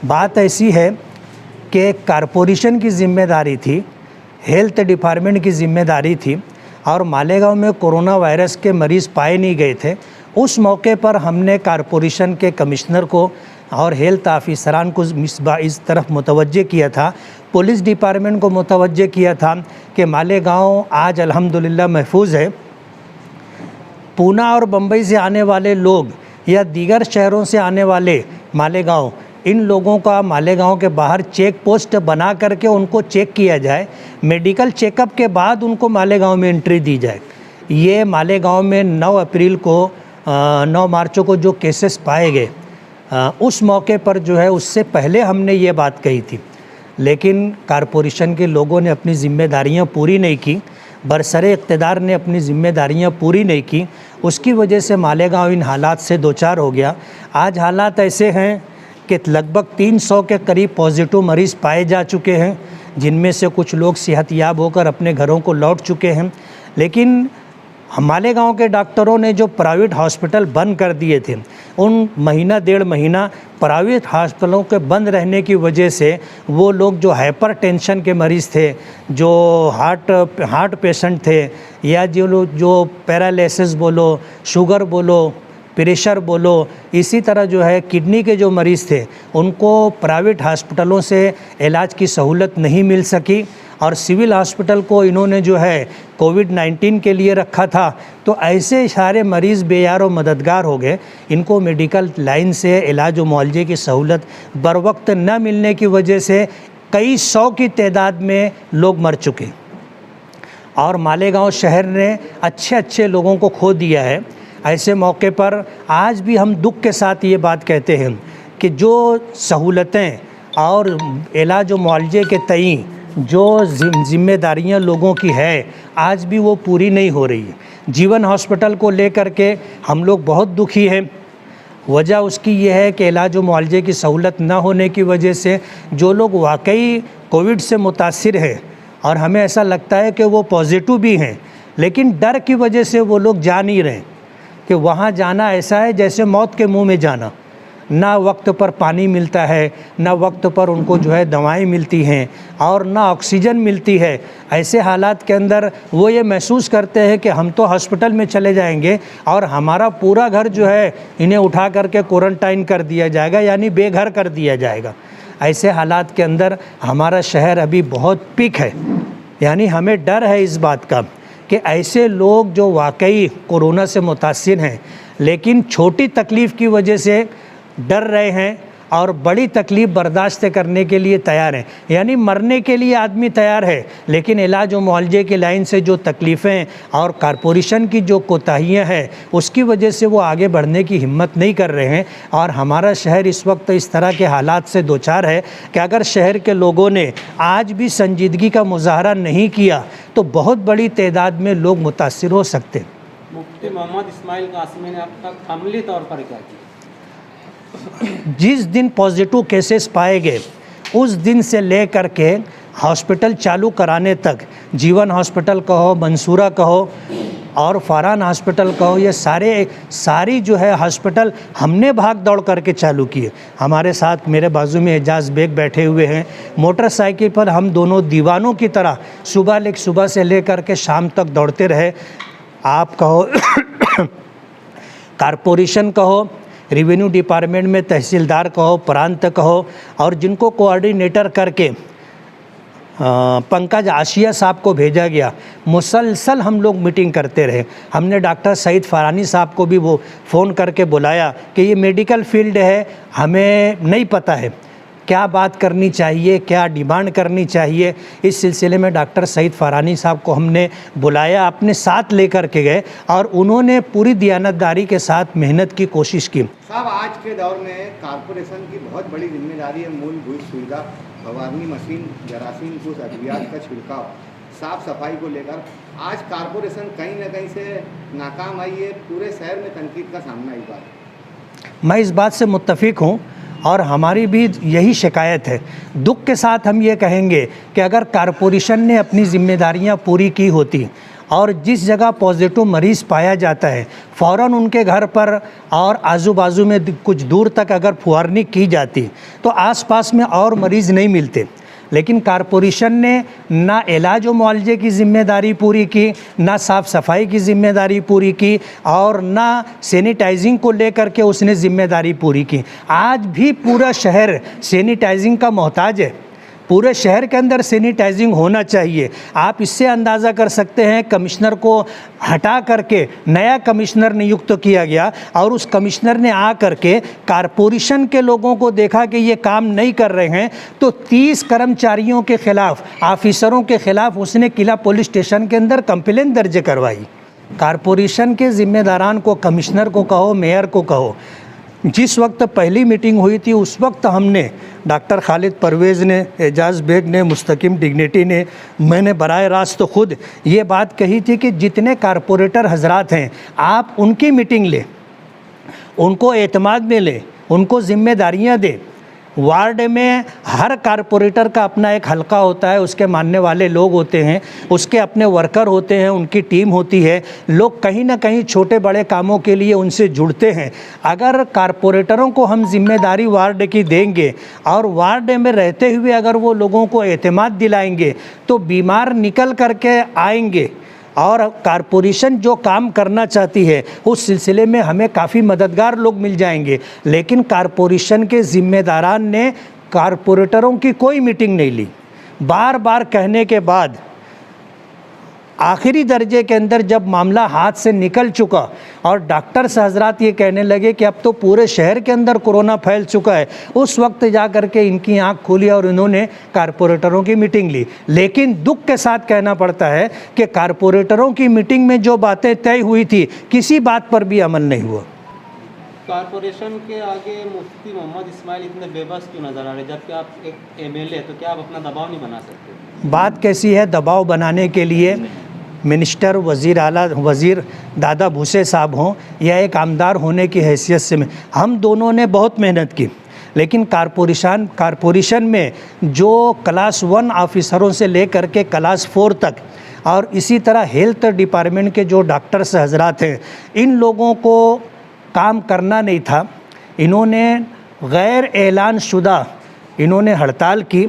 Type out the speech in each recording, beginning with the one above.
बात ऐसी है कि कारपोरेशन की ज़िम्मेदारी थी, हेल्थ डिपार्टमेंट की ज़िम्मेदारी थी और मालेगांव में कोरोना वायरस के मरीज़ पाए नहीं गए थे। उस मौके पर हमने कारपोरेशन के कमिश्नर को और हेल्थ ऑफिसरान को इस तरफ मुतवज्जे किया था, पुलिस डिपार्टमेंट को मुतवज्जे किया था कि मालेगांव आज अल्हम्दुलिल्लाह महफूज है। पूना और बम्बई से आने वाले लोग या दीगर शहरों से आने वाले मालेगांव, इन लोगों का मालेगांव के बाहर चेक पोस्ट बना करके उनको चेक किया जाए, मेडिकल चेकअप के बाद उनको मालेगांव में एंट्री दी जाए। ये मालेगांव में 9 मार्च को जो केसेस पाए गए, उस मौके पर जो है उससे पहले हमने ये बात कही थी, लेकिन कारपोरेशन के लोगों ने अपनी ज़िम्मेदारियां पूरी नहीं की, बरसरे इक़्तिदार ने अपनी ज़िम्मेदारियां पूरी नहीं की। उसकी वजह से मालेगांव इन हालात से दो चार हो गया। आज हालात ऐसे हैं कि लगभग 300 के करीब पॉजिटिव मरीज़ पाए जा चुके हैं, जिनमें से कुछ लोग सेहतयाब होकर अपने घरों को लौट चुके हैं। लेकिन मालेगांव के डॉक्टरों ने जो प्राइवेट हॉस्पिटल बंद कर दिए थे, उन महीना 1.5 महीना प्राइवेट हॉस्पिटलों के बंद रहने की वजह से वो लोग जो हाइपरटेंशन के मरीज़ थे, जो हार्ट पेशेंट थे, या जो पैरालिसिस बोलो, शुगर बोलो, प्रेशर बोलो, इसी तरह जो है किडनी के जो मरीज़ थे, उनको प्राइवेट हॉस्पिटलों से इलाज की सहूलत नहीं मिल सकी और सिविल हॉस्पिटल को इन्होंने जो है कोविड-19 के लिए रखा था। तो ऐसे सारे मरीज़ बेयार व मददगार हो गए। इनको मेडिकल लाइन से इलाज व मुआवजे की सहूलत बर वक्त न मिलने की वजह से कई 100 की तादाद में लोग मर चुके और मालेगांव शहर ने अच्छे लोगों को खो दिया है। ऐसे मौके पर आज भी हम दुख के साथ ये बात कहते हैं कि जो सहूलतें और इलाज व मुआवजे के तय जो जिम्मेदारियां लोगों की है, आज भी वो पूरी नहीं हो रही है। जीवन हॉस्पिटल को लेकर के हम लोग बहुत दुखी हैं। वजह उसकी ये है कि इलाज व मुआवजे की सहूलत न होने की वजह से जो लोग वाकई कोविड से मुतासिर हैं और हमें ऐसा लगता है कि वो पॉजिटिव भी हैं, लेकिन डर की वजह से वो लोग जा नहीं रहे कि वहाँ जाना ऐसा है जैसे मौत के मुंह में जाना। ना वक्त पर पानी मिलता है, ना वक्त पर उनको जो है दवाएं मिलती हैं और ना ऑक्सीजन मिलती है। ऐसे हालात के अंदर वो ये महसूस करते हैं कि हम तो हॉस्पिटल में चले जाएंगे और हमारा पूरा घर जो है इन्हें उठा करके क्वारंटाइन कर दिया जाएगा, यानी बेघर कर दिया जाएगा। ऐसे हालात के अंदर हमारा शहर अभी बहुत पीक है, यानी हमें डर है इस बात का कि ऐसे लोग जो वाकई कोरोना से मुतासिर हैं, लेकिन छोटी तकलीफ़ की वजह से डर रहे हैं और बड़ी तकलीफ़ बर्दाश्त करने के लिए तैयार हैं, यानी मरने के लिए आदमी तैयार है, लेकिन इलाज व मुआवजे की लाइन से जो तकलीफ़ें और कारपोरेशन की जो कोताहियाँ हैं, उसकी वजह से वो आगे बढ़ने की हिम्मत नहीं कर रहे हैं। और हमारा शहर इस वक्त इस तरह के हालात से दो चार है कि अगर शहर के लोगों ने आज भी संजीदगी का मुजाहरा नहीं किया तो बहुत बड़ी तादाद में लोग मुतासिर हो सकते हैं। मुफ्ती मोहम्मद इस्माइल कासमी ने अब तक अमली तौर पर क्या किया? जिस दिन पॉजिटिव केसेस पाए गए उस दिन से लेकर के हॉस्पिटल चालू कराने तक, जीवन हॉस्पिटल कहो, मंसूरा कहो और फरहान हॉस्पिटल कहो, ये सारी जो है हॉस्पिटल हमने भाग दौड़ करके चालू किए। हमारे साथ मेरे बाजू में एजाज बेग बैठे हुए हैं। मोटरसाइकिल पर हम दोनों दीवानों की तरह सुबह से लेकर के शाम तक दौड़ते रहे। आप कहो कारपोरेशन कहो, रेवेन्यू डिपार्टमेंट में तहसीलदार कहो, प्रांत कहो, और जिनको कोऑर्डिनेटर करके पंकज आशिया साहब को भेजा गया, मुसलसल हम लोग मीटिंग करते रहे। हमने डॉक्टर सईद फरानी साहब को भी वो फ़ोन करके बुलाया कि ये मेडिकल फील्ड है, हमें नहीं पता है क्या बात करनी चाहिए, क्या डिमांड करनी चाहिए। इस सिलसिले में डॉक्टर सईद फरानी साहब को हमने बुलाया, अपने साथ लेकर के गए और उन्होंने पूरी दियानतदारी के साथ मेहनत की कोशिश की। साहब, आज के दौर में कारपोरेशन की बहुत बड़ी जिम्मेदारी है मूलभूत सुविधा, फवारनी मशीन, जरासीम कुछ अद्वियात का छिड़काव, साफ सफाई को लेकर आज कारपोरेशन कहीं ना कहीं से नाकाम आई है। पूरे शहर में तनकीद का सामना इस बात। मैं इस बात से मुत्तफिक हूँ और हमारी भी यही शिकायत है। दुख के साथ हम ये कहेंगे कि अगर कारपोरेशन ने अपनी जिम्मेदारियां पूरी की होती और जिस जगह पॉजिटिव मरीज़ पाया जाता है फ़ौरन उनके घर पर और आजू बाजू में कुछ दूर तक अगर फुहारनी की जाती तो आसपास में और मरीज़ नहीं मिलते। लेकिन कारपोरेशन ने ना इलाज व मुआवजे की ज़िम्मेदारी पूरी की, ना साफ़ सफाई की ज़िम्मेदारी पूरी की और ना सैनिटाइजिंग को लेकर के उसने ज़िम्मेदारी पूरी की। आज भी पूरा शहर सैनिटाइजिंग का मोहताज है। पूरे शहर के अंदर सैनिटाइजिंग होना चाहिए। आप इससे अंदाज़ा कर सकते हैं कमिश्नर को हटा करके नया कमिश्नर नियुक्त किया गया और उस कमिश्नर ने आ करके कारपोरेशन के लोगों को देखा कि ये काम नहीं कर रहे हैं तो 30 कर्मचारियों के ख़िलाफ़, ऑफिसरों के ख़िलाफ़ उसने किला पुलिस स्टेशन के अंदर कंप्लेंट दर्ज करवाई। कारपोरेशन के ज़िम्मेदारान को, कमिश्नर को कहो, मेयर को कहो, जिस वक्त पहली मीटिंग हुई थी उस वक्त हमने डॉक्टर खालिद परवेज़ ने, एजाज़ बेग ने, मुस्तकिम डिग्निटी ने, मैंने बराह रास्त तो खुद ये बात कही थी कि जितने कारपोरेटर हजरात हैं आप उनकी मीटिंग लें, उनको एतमाद में लें, उनको ज़िम्मेदारियां दें। वार्ड में हर कारपोरेटर का अपना एक हलका होता है, उसके मानने वाले लोग होते हैं, उसके अपने वर्कर होते हैं, उनकी टीम होती है। लोग कहीं ना कहीं छोटे बड़े कामों के लिए उनसे जुड़ते हैं। अगर कारपोरेटरों को हम जिम्मेदारी वार्ड की देंगे और वार्ड में रहते हुए अगर वो लोगों को एतमाद दिलाएंगे तो बीमार निकल करके आएंगे और कारपोरेशन जो काम करना चाहती है उस सिलसिले में हमें काफ़ी मददगार लोग मिल जाएंगे। लेकिन कारपोरेशन के ज़िम्मेदारान ने कारपोरेटरों की कोई मीटिंग नहीं ली। बार बार कहने के बाद आखिरी दर्जे के अंदर जब मामला हाथ से निकल चुका और डॉक्टर हजरात ये कहने लगे कि अब तो पूरे शहर के अंदर कोरोना फैल चुका है, उस वक्त जा कर के इनकी आंख खुली और इन्होंने कारपोरेटरों की मीटिंग ली। लेकिन दुख के साथ कहना पड़ता है कि कारपोरेटरों की मीटिंग में जो बातें तय हुई थी किसी बात पर भी अमल नहीं हुआ। कारपोरेशन के आगे मुफ्ती मोहम्मद इस्माइल इतने बेबस क्यों नज़र आ रहे, जबकि आप एक एमएलए, तो क्या आप अपना दबाव नहीं बना सकते? बात कैसी है, दबाव बनाने के लिए मिनिस्टर, वज़ीर आला, वज़ीर दादा भूसे साहब हों या एक आमदार होने की हैसियत से हम दोनों ने बहुत मेहनत की। लेकिन कारपोरेशन में जो क्लास 1 ऑफिसरों से लेकर के क्लास 4 तक और इसी तरह हेल्थ डिपार्टमेंट के जो डॉक्टर्स हजरात हैं, इन लोगों को काम करना नहीं था। इन्होंने गैर ऐलान शुदा इन्होंने हड़ताल की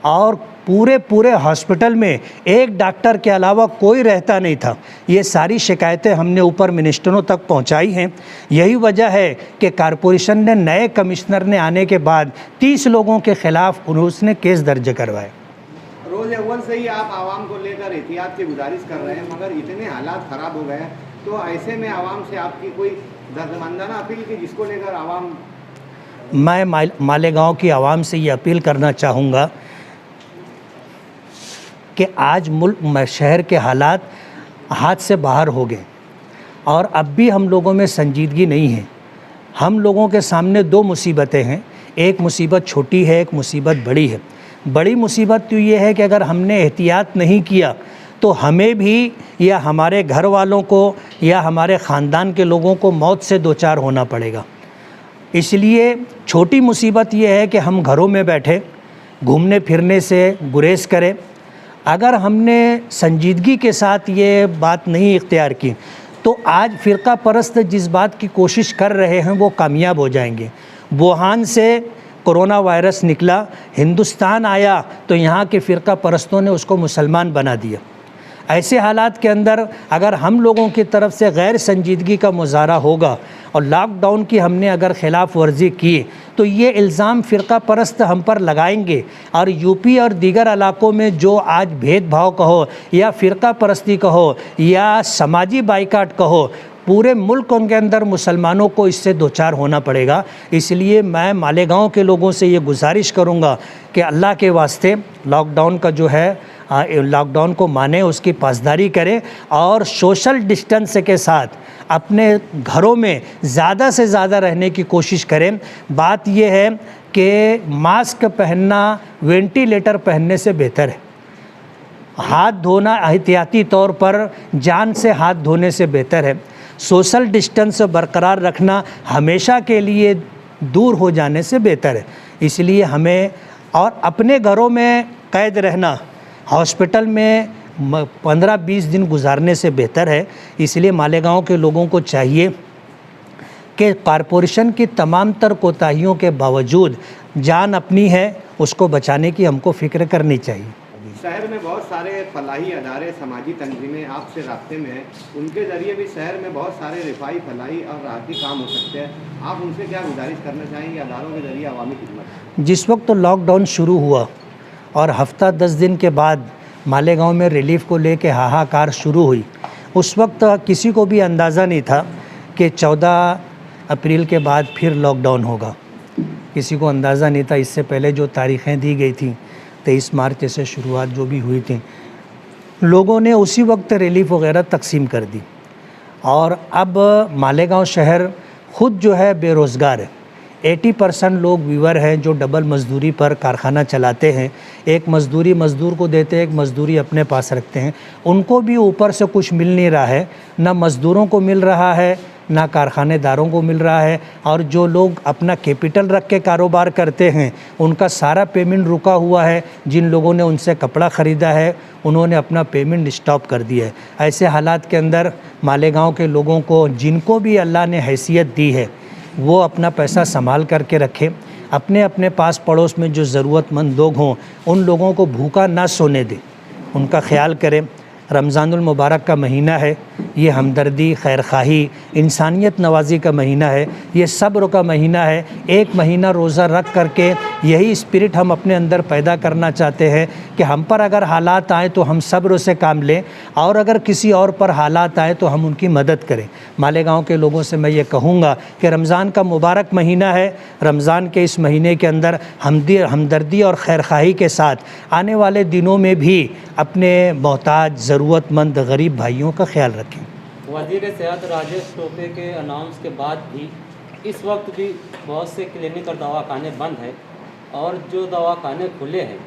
और पूरे हॉस्पिटल में एक डॉक्टर के अलावा कोई रहता नहीं था। ये सारी शिकायतें हमने ऊपर मिनिस्टरों तक पहुंचाई हैं। यही वजह है कि कारपोरेशन ने नए कमिश्नर ने आने के बाद 30 लोगों के ख़िलाफ़ उसने केस दर्ज करवाए। रोज़ अव्वल से ही आप आवाम को लेकर एहतियात की गुजारिश कर रहे हैं, मगर इतने हालात ख़राब हो गए हैं तो ऐसे में आवाम से आपकी कोई दर्दमंदाना अपील की जिसको लेकर आवाम? मैं मालेगांव की आवाम से ये अपील करना चाहूँगा कि आज मुल्क शहर के हालात हाथ से बाहर हो गए और अब भी हम लोगों में संजीदगी नहीं है। हम लोगों के सामने 2 मुसीबतें हैं, एक मुसीबत छोटी है, एक मुसीबत बड़ी है। बड़ी मुसीबत तो ये है कि अगर हमने एहतियात नहीं किया तो हमें भी या हमारे घर वालों को या हमारे ख़ानदान के लोगों को मौत से दो चार होना पड़ेगा। इसलिए छोटी मुसीबत ये है कि हम घरों में बैठे घूमने फिरने से गुरेज करें। अगर हमने संजीदगी के साथ ये बात नहीं इख्तियार की तो आज फ़िरका परस्त जिस बात की कोशिश कर रहे हैं वो कामयाब हो जाएंगे। वुहान से कोरोना वायरस निकला, हिंदुस्तान आया तो यहाँ के फ़िरका परस्तों ने उसको मुसलमान बना दिया। ऐसे हालात के अंदर अगर हम लोगों की तरफ से गैर संजीदगी का मुजाहरा होगा और लॉकडाउन की हमने अगर ख़िलाफ़ वर्जी की तो ये इल्ज़ाम फ़िरका परस्त हम पर लगाएंगे और यूपी और दीगर इलाक़ों में जो आज भेदभाव कहो या फ़िरका परस्ती कहो या समाजी बाइकाट कहो, पूरे मुल्क के अंदर मुसलमानों को इससे दो चार होना पड़ेगा। इसलिए मैं मालेगांव के लोगों से ये गुजारिश करूँगा कि अल्लाह के वास्ते लॉकडाउन का जो है लॉकडाउन को माने, उसकी पासदारी करें और सोशल डिस्टेंस के साथ अपने घरों में ज़्यादा से ज़्यादा रहने की कोशिश करें। बात यह है कि मास्क पहनना वेंटिलेटर पहनने से बेहतर है। हाथ धोना एहतियाती तौर पर जान से हाथ धोने से बेहतर है। सोशल डिस्टेंस बरकरार रखना हमेशा के लिए दूर हो जाने से बेहतर है। इसलिए हमें और अपने घरों में कैद रहना, हॉस्पिटल में 15-20 दिन गुजारने से बेहतर है। इसलिए मालेगांव के लोगों को चाहिए कि कॉरपोरेशन की तमाम तर कोताहियों के बावजूद जान अपनी है, उसको बचाने की हमको फ़िक्र करनी चाहिए। शहर में बहुत सारे फलाही अदारे, समाजी तंजीमें आपसे रास्ते में हैं, उनके ज़रिए भी शहर में बहुत सारे रिफाई, फलाही और राहती काम हो सकते हैं। आप उनसे क्या गुजारिश करना चाहेंगे अदारों के ज़रिए अवामी खिदमत? जिस वक्त तो लॉकडाउन शुरू हुआ और हफ्ता 10 दिन के बाद मालेगांव में रिलीफ को लेके हाहाकार शुरू हुई, उस वक्त किसी को भी अंदाज़ा नहीं था कि 14 अप्रैल के बाद फिर लॉकडाउन होगा। किसी को अंदाज़ा नहीं था। इससे पहले जो तारीखें दी गई थी 23 मार्च से शुरुआत जो भी हुई थी, लोगों ने उसी वक्त रिलीफ वगैरह तकसीम कर दी। और अब मालेगांव शहर ख़ुद जो है बेरोज़गार है। 80% लोग वीवर हैं जो डबल मज़दूरी पर कारखाना चलाते हैं। एक मज़दूर को देते हैं, एक मज़दूरी अपने पास रखते हैं। उनको भी ऊपर से कुछ मिल नहीं रहा है, ना मज़दूरों को मिल रहा है, ना कारखानेदारों को मिल रहा है। और जो लोग अपना कैपिटल रख के कारोबार करते हैं उनका सारा पेमेंट रुका हुआ है। जिन लोगों ने उनसे कपड़ा ख़रीदा है उन्होंने अपना पेमेंट स्टॉप कर दिया है। ऐसे हालात के अंदर मालेगांव के लोगों को, जिनको भी अल्लाह ने हैसियत दी है, वो अपना पैसा संभाल करके रखें। अपने अपने पास पड़ोस में जो ज़रूरतमंद लोग हों उन लोगों को भूखा ना सोने दें, उनका ख्याल करें। रमज़ानुल मुबारक का महीना है, ये हमदर्दी, खैरखाही, इंसानियत नवाजी का महीना है, ये सब्र का महीना है। एक महीना रोज़ा रख करके यही स्पिरिट हम अपने अंदर पैदा करना चाहते हैं कि हम पर अगर हालात आए तो हम सब्र से काम लें, और अगर किसी और पर हालात आए तो हम उनकी मदद करें। मालेगांव के लोगों से मैं ये कहूँगा कि रमज़ान का मुबारक महीना है। रमज़ान के इस महीने के अंदर हमदर्दी और खैरखाही के साथ आने वाले दिनों में भी अपने मोहताज, ज़रूरतमंद, गरीब भाइयों का ख्याल रखें। वज़ीर सेहत राजेश टोपे के अनाउंस के बाद भी इस वक्त भी बहुत से क्लिनिक और दवाखाने बंद हैं, और जो दवाखाने खुले हैं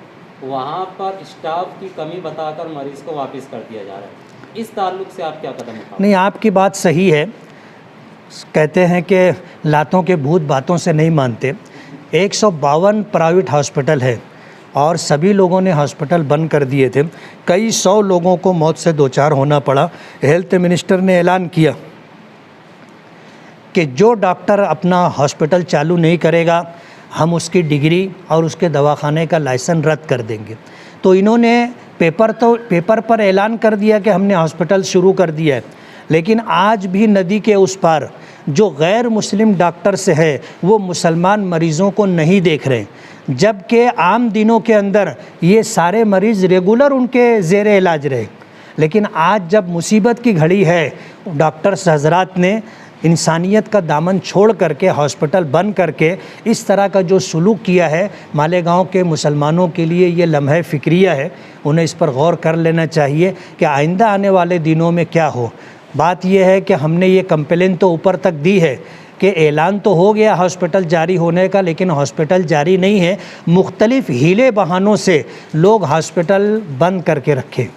वहाँ पर स्टाफ की कमी बताकर मरीज़ को वापस कर दिया जा रहा है। इस ताल्लुक से आप क्या कदम उठाएंगे? नहीं, आपकी बात सही है। कहते हैं कि लातों के भूत बातों से नहीं मानते। 152 प्राइवेट हॉस्पिटल है और सभी लोगों ने हॉस्पिटल बंद कर दिए थे। कई 100 लोगों को मौत से दो चार होना पड़ा। हेल्थ मिनिस्टर ने ऐलान किया कि जो डॉक्टर अपना हॉस्पिटल चालू नहीं करेगा हम उसकी डिग्री और उसके दवाखाने का लाइसेंस रद्द कर देंगे। तो इन्होंने पेपर पर ऐलान कर दिया कि हमने हॉस्पिटल शुरू कर दिया है, लेकिन आज भी नदी के उस पार जो गैर मुस्लिम डॉक्टर्स है वो मुसलमान मरीज़ों को नहीं देख रहे, जबकि आम दिनों के अंदर ये सारे मरीज़ रेगुलर उनके ज़ेरे इलाज रहे। लेकिन आज जब मुसीबत की घड़ी है, डॉक्टर्स हजरात ने इंसानियत का दामन छोड़ करके हॉस्पिटल बंद करके इस तरह का जो सलूक किया है, मालेगांव के मुसलमानों के लिए ये लम्हे फ़िक्रिया है। उन्हें इस पर गौर कर लेना चाहिए कि आइंदा आने वाले दिनों में क्या हो। बात यह है कि हमने ये कंप्लेन तो ऊपर तक दी है कि ऐलान तो हो गया हॉस्पिटल जारी होने का, लेकिन हॉस्पिटल जारी नहीं है। मुख्तलिफ हीले बहानों से लोग हॉस्पिटल बंद करके रखे।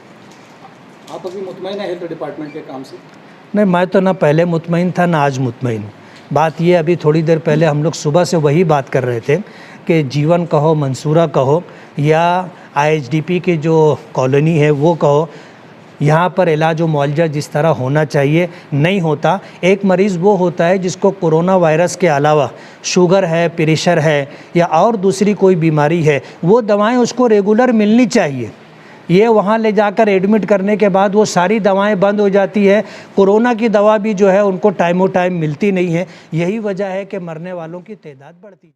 आप अभी मुतमईन है हेल्थ डिपार्टमेंट के काम से? नहीं, मैं तो ना पहले मुतमईन था ना आज मुतमईन। बात ये, अभी थोड़ी देर पहले हम लोग सुबह से वही बात कर रहे थे कि जीवन कहो, मंसूरा कहो, या IHDP की जो कॉलोनी है वो कहो, यहाँ पर इलाज व मुआवजा जिस तरह होना चाहिए नहीं होता। एक मरीज़ वो होता है जिसको कोरोना वायरस के अलावा शुगर है, प्रेशर है या और दूसरी कोई बीमारी है, वो दवाएं उसको रेगुलर मिलनी चाहिए। ये वहाँ ले जाकर एडमिट करने के बाद वो सारी दवाएं बंद हो जाती है। कोरोना की दवा भी जो है उनको टाइम मिलती नहीं है। यही वजह है कि मरने वालों की तादाद बढ़ती है।